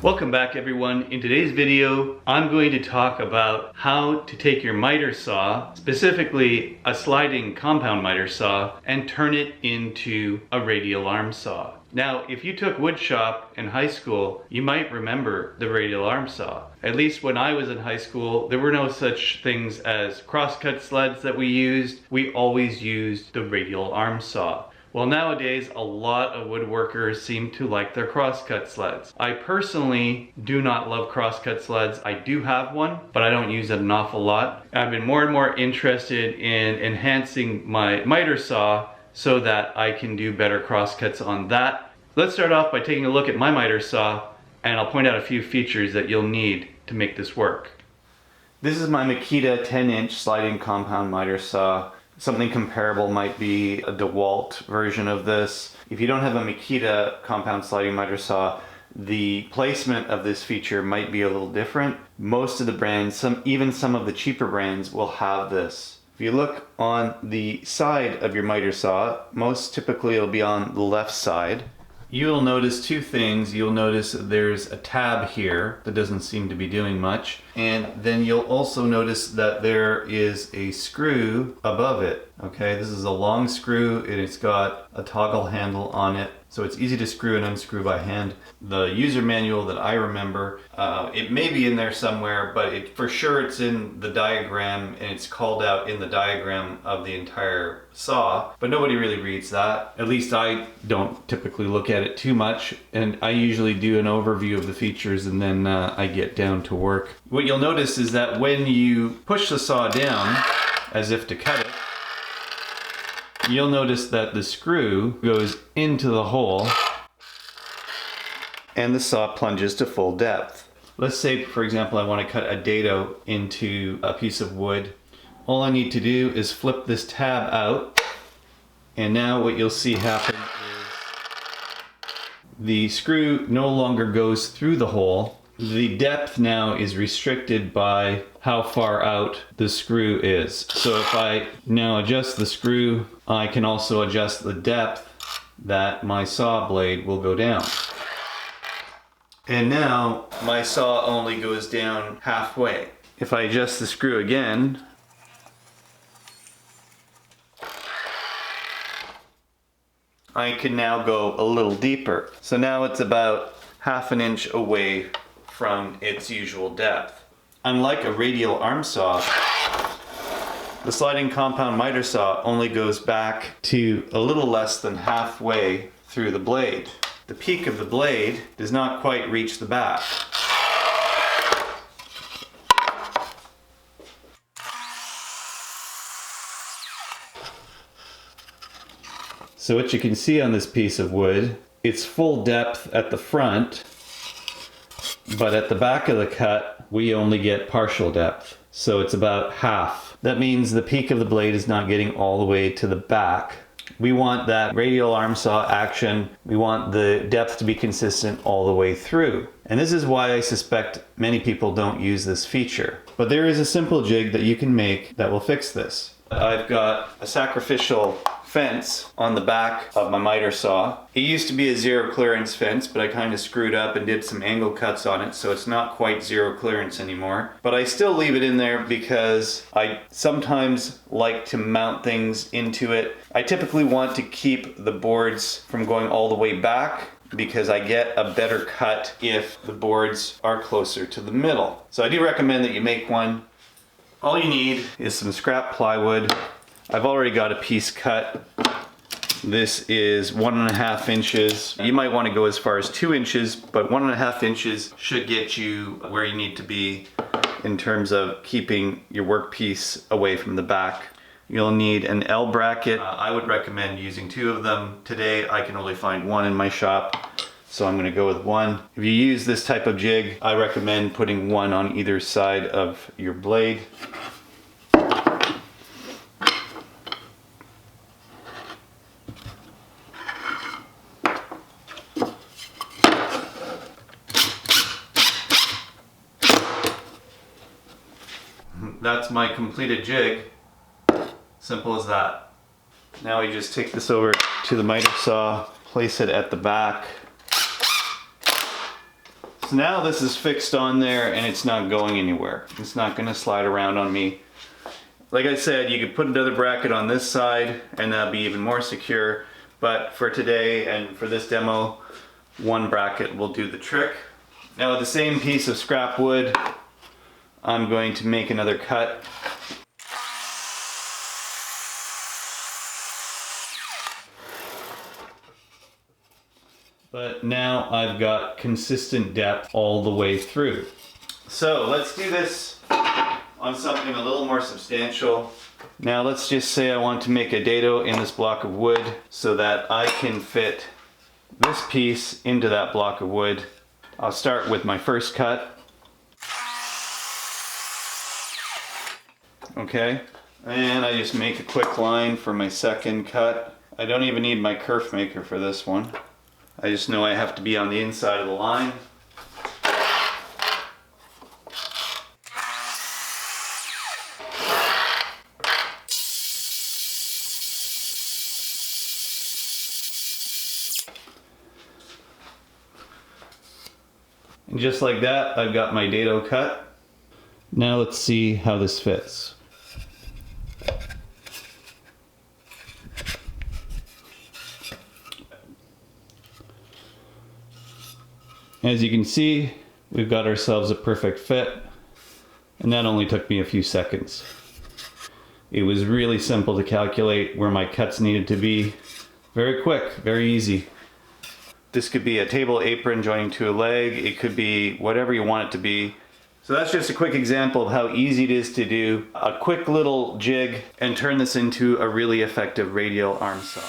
Welcome back everyone. In today's video, I'm going to talk about how to take your miter saw, specifically a sliding compound miter saw, and turn it into a radial arm saw. Now, if you took woodshop in high school, you might remember the radial arm saw. At least when I was in high school, there were no such things as crosscut sleds that we used. We always used the radial arm saw. Well, nowadays, a lot of woodworkers seem to like their crosscut sleds. I personally do not love crosscut sleds. I do have one, but I don't use it an awful lot. I've been more and more interested in enhancing my miter saw so that I can do better crosscuts on that. Let's start off by taking a look at my miter saw, and I'll point out a few features that you'll need to make this work. This is my Makita 10-inch sliding compound miter saw. Something comparable might be a DeWalt version of this. If you don't have a Makita compound sliding miter saw, the placement of this feature might be a little different. Most of the brands, even some of the cheaper brands, will have this. If you look on the side of your miter saw, most typically it'll be on the left side. You'll notice two things. You'll notice there's a tab here that doesn't seem to be doing much. And then you'll also notice that there is a screw above it. Okay, this is a long screw and it's got a toggle handle on it. So it's easy to screw and unscrew by hand. The user manual that I remember, it may be in there somewhere, but for sure it's in the diagram and it's called out in the diagram of the entire saw, but nobody really reads that. At least I don't typically look at it too much, and I usually do an overview of the features and then I get down to work. What you'll notice is that when you push the saw down, as if to cut it, you'll notice that the screw goes into the hole and the saw plunges to full depth. Let's say, for example, I want to cut a dado into a piece of wood. All I need to do is flip this tab out, and now what you'll see happen is the screw no longer goes through the hole. The depth now is restricted by how far out the screw is. So if I now adjust the screw, I can also adjust the depth that my saw blade will go down. And now my saw only goes down halfway. If I adjust the screw again, I can now go a little deeper. So now it's about ½ an inch away from its usual depth. Unlike a radial arm saw, the sliding compound miter saw only goes back to a little less than halfway through the blade. The peak of the blade does not quite reach the back. So what you can see on this piece of wood, it's full depth at the front, but at the back of the cut, we only get partial depth. So it's about half. That means the peak of the blade is not getting all the way to the back. We want that radial arm saw action. We want the depth to be consistent all the way through. And this is why I suspect many people don't use this feature. But there is a simple jig that you can make that will fix this. I've got a sacrificial fence on the back of my miter saw. It used to be a zero clearance fence, but I kind of screwed up and did some angle cuts on it, so it's not quite zero clearance anymore. But I still leave it in there because I sometimes like to mount things into it. I typically want to keep the boards from going all the way back because I get a better cut if the boards are closer to the middle. So I do recommend that you make one. All you need is some scrap plywood. I've already got a piece cut. This is 1.5 inches. You might want to go as far as 2 inches, but 1.5 inches should get you where you need to be in terms of keeping your workpiece away from the back. You'll need an L bracket. I would recommend using 2 of them. Today I can only find 1 in my shop, so I'm going to go with 1. If you use this type of jig, I recommend putting 1 on either side of your blade. That's my completed jig. Simple as that. Now we just take this over to the miter saw, place it at the back, So now this is fixed on there and it's not going anywhere. It's not gonna slide around on me. Like I said, you could put another bracket on this side and that'll be even more secure. But for today and for this demo, one bracket will do the trick. Now with the same piece of scrap wood, I'm going to make another cut. But now I've got consistent depth all the way through. So let's do this on something a little more substantial. Now let's just say I want to make a dado in this block of wood so that I can fit this piece into that block of wood. I'll start with my first cut. Okay, and I just make a quick line for my second cut. I don't even need my kerf maker for this one. I just know I have to be on the inside of the line. And just like that, I've got my dado cut. Now let's see how this fits. As you can see, we've got ourselves a perfect fit, and that only took me a few seconds. It was really simple to calculate where my cuts needed to be. Very quick, very easy. This could be a table apron joining to a leg, it could be whatever you want it to be. So that's just a quick example of how easy it is to do a quick little jig and turn this into a really effective radial arm saw.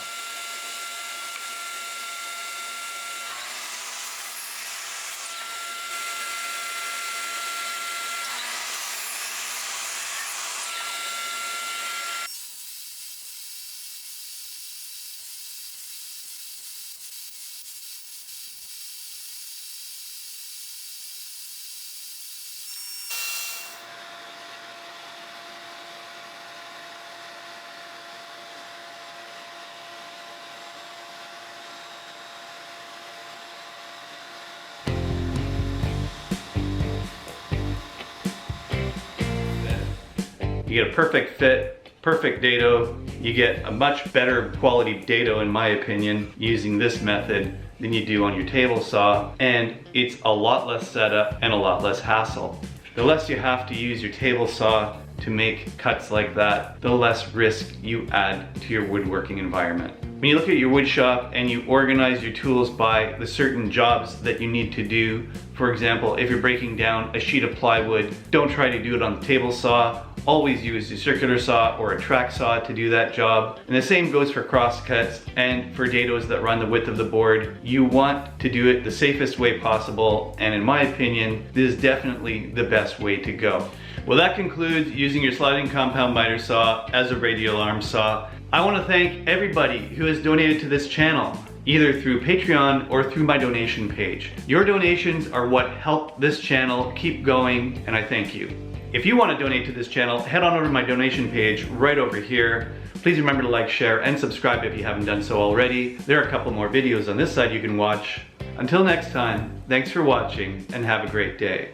You get a perfect fit, perfect dado. You get a much better quality dado, in my opinion, using this method than you do on your table saw, and it's a lot less setup and a lot less hassle. The less you have to use your table saw to make cuts like that, the less risk you add to your woodworking environment. When you look at your wood shop and you organize your tools by the certain jobs that you need to do, for example, if you're breaking down a sheet of plywood, don't try to do it on the table saw. Always use a circular saw or a track saw to do that job. And the same goes for crosscuts and for dados that run the width of the board. You want to do it the safest way possible, and in my opinion, this is definitely the best way to go. Well, that concludes using your sliding compound miter saw as a radial arm saw. I want to thank everybody who has donated to this channel, either through Patreon or through my donation page. Your donations are what help this channel keep going, and I thank you. If you want to donate to this channel, head on over to my donation page right over here. Please remember to like, share, and subscribe if you haven't done so already. There are a couple more videos on this side you can watch. Until next time, thanks for watching and have a great day.